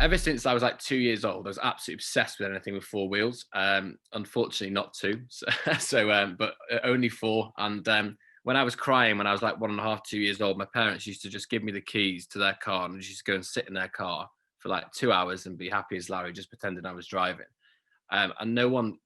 ever since I was like 2 years old, I was absolutely obsessed with anything with four wheels. Unfortunately, not two, but only four. And when I was crying, when I was like 1.5, 2 years old, my parents used to just give me the keys to their car and just go and sit in their car for like 2 hours and be happy as Larry, just pretending I was driving. And no one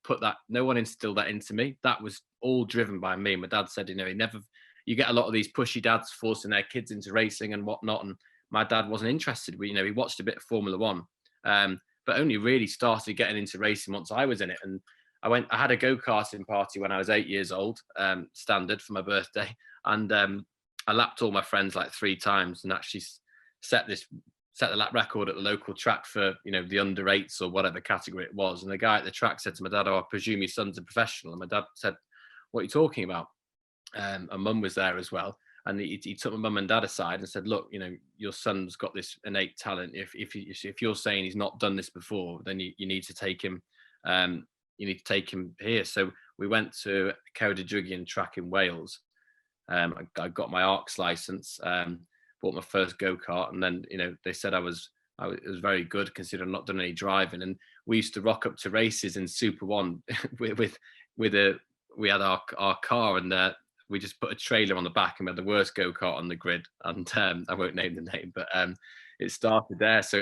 instilled that into me. That was all driven by me. My dad said, he never, you get a lot of these pushy dads forcing their kids into racing and whatnot. And my dad wasn't interested. He watched a bit of Formula One, but only really started getting into racing once I was in it. And I had a go-karting party when I was 8 years old, standard for my birthday. And I lapped all my friends like 3 times and actually set the lap record at the local track for, the under eights or whatever category it was. And the guy at the track said to my dad, "Oh, I presume your son's a professional." And my dad said, "What are you talking about?" And mum was there as well. And he took my mum and dad aside and said, "Look, your son's got this innate talent. If you're saying he's not done this before, then you need to take him. You need to take him here." So we went to Ceredigion track in Wales. I got my ARCS license, bought my first go-kart, and then they said I was very good considering I'd not done any driving. And we used to rock up to races in Super One we had our car, and we just put a trailer on the back and we had the worst go-kart on the grid. And I won't name the name, but it started there. So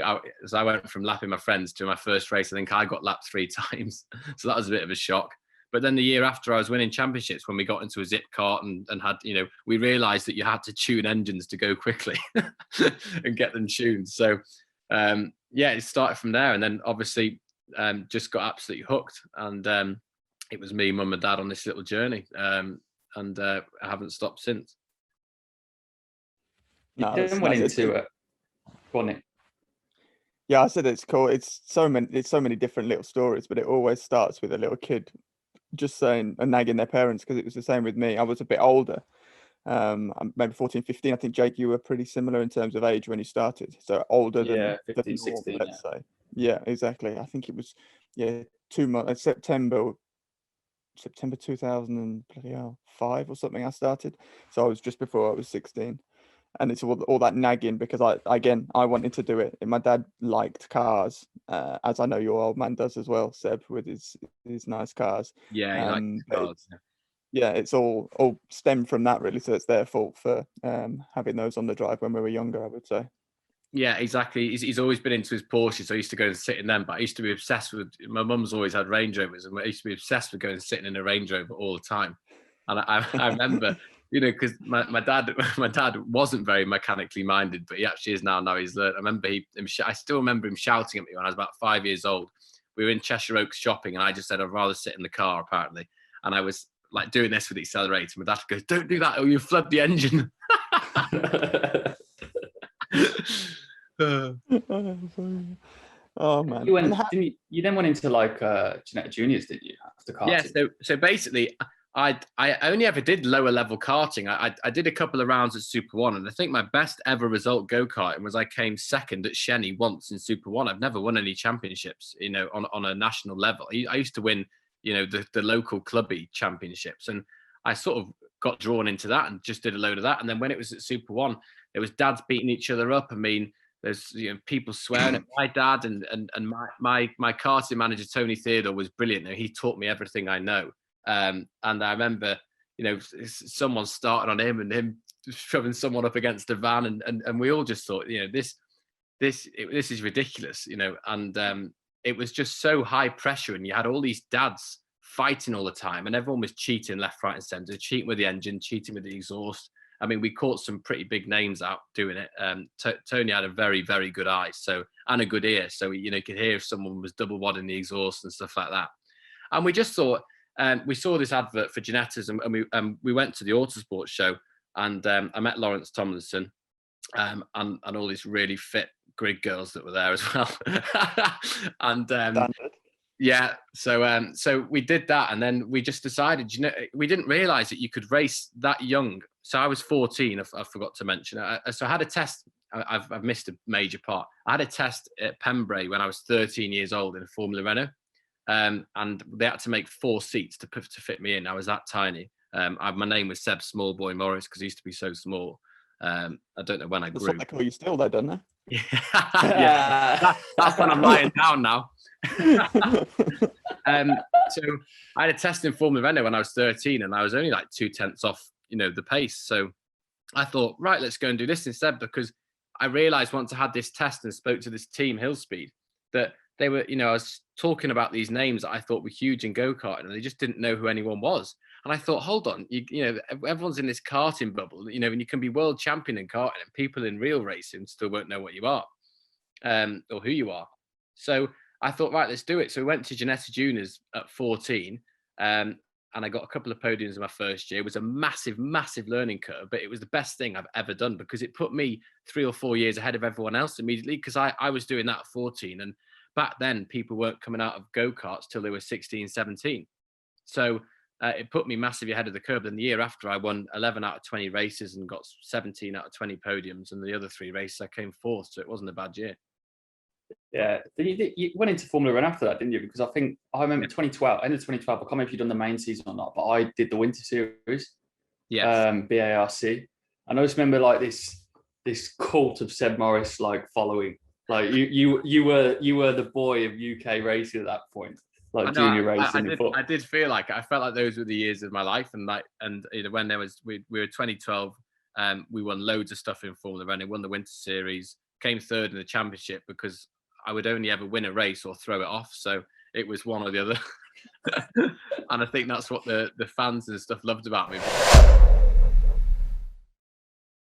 I went from lapping my friends to my first race. I think I got lapped 3 times. So that was a bit of a shock. But then the year after, I was winning championships when we got into a zip cart and had, we realized that you had to tune engines to go quickly and get them tuned. So it started from there. And then obviously just got absolutely hooked. And it was me, mum and dad on this little journey. And I haven't stopped since. You then went into it. Go on, Nick. Yeah, I said it's cool. It's so many different little stories, but it always starts with a little kid just saying and nagging their parents, because it was the same with me. I was a bit older, maybe 14, 15. I think, Jake, you were pretty similar in terms of age when you started. So older than 15, 16, let's say. Yeah, exactly. I think it was 2 months, September 2005 or something I started. So I was just before I was 16. And it's all that nagging because I wanted to do it. And my dad liked cars, as I know your old man does as well, Seb, with his nice cars. Yeah, he likes cars. It's all stemmed from that, really. So it's their fault for having those on the drive when we were younger, I would say. Yeah, exactly. He's always been into his Porsche, so I used to go and sit in them. But I used to be obsessed with, my mum's always had Range Rovers, and I used to be obsessed with going and sitting in a Range Rover all the time. And I remember, because my dad wasn't very mechanically minded, but he actually is now. Now he's learned. I still remember him shouting at me when I was about 5 years old. We were in Cheshire Oaks shopping, and I just said I'd rather sit in the car, apparently. And I was like doing this with the accelerator. My dad goes, "Don't do that, or you flood the engine." Oh man! You then went into like genetic juniors, did you? After karting? Yeah. So basically, I only ever did lower level karting. I did a couple of rounds at Super One, and I think my best ever result go-karting was I came second at Shenny once in Super One. I've never won any championships, on a national level. I used to win, the local clubby championships, and I sort of got drawn into that and just did a load of that. And then when it was at Super One, there was dads beating each other up. I mean, there's people swearing at my dad, and my karting manager Tony Theodore was brilliant. He taught me everything I know. And I remember, someone started on him and him shoving someone up against a van, and we all just thought, this is ridiculous, and it was just so high pressure, and you had all these dads fighting all the time, and everyone was cheating left, right, and centre, cheating with the engine, cheating with the exhaust. I mean, we caught some pretty big names out doing it. Tony had a very, very good eye, and a good ear, so you could hear if someone was double wadding the exhaust and stuff like that. And we just thought, we saw this advert for Genettas, and we went to the Autosport show, and I met Lawrence Tomlinson, and all these really fit grid girls that were there as well. And yeah, so we did that, and then we just decided, we didn't realize that you could race that young. So I was 14, I forgot to mention. So I had a test. I've missed a major part. I had a test at Pembrey when I was 13 years old in a Formula Renault. And they had to make 4 seats to fit me in. I was that tiny. My name was Seb Small Boy Morris because I used to be so small. I don't know when I grew. That's what they call you still, though, don't they? Yeah, that's when I'm lying down now. So I had a test in Formula Renault when I was 13, and I was only like 2/10 off, the pace. So I thought, right, let's go and do this instead, because I realized once I had this test and spoke to this team, Hillspeed, that they were, I was talking about these names that I thought were huge in go-karting, and they just didn't know who anyone was. And I thought, hold on, everyone's in this karting bubble, and you can be world champion in karting, and people in real racing still won't know what you are, or who you are. So I thought, right, let's do it. So we went to Ginetta Juniors at 14, and I got a couple of podiums in my first year. It was a massive, massive learning curve, but it was the best thing I've ever done, because it put me 3 or 4 years ahead of everyone else immediately, because I was doing that at 14. And back then, people weren't coming out of go-karts till they were 16, 17. So it put me massively ahead of the curve. And the year after, I won 11 out of 20 races and got 17 out of 20 podiums. And the other 3 races, I came fourth. So it wasn't a bad year. Yeah, you went into Formula One after that, didn't you? Because I remember 2012, end of 2012. I can't remember if you'd done the main season or not, but I did the Winter Series, BARC, and I just remember like this cult of Seb Morris like following. Like you were the boy of UK racing at that point, like junior racing. I did feel like I felt like those were the years of my life, and when there was we were 2012, we won loads of stuff in Formula One. Won the Winter Series, came third in the championship, because I would only ever win a race or throw it off. So it was one or the other. And I think that's what the fans and stuff loved about me.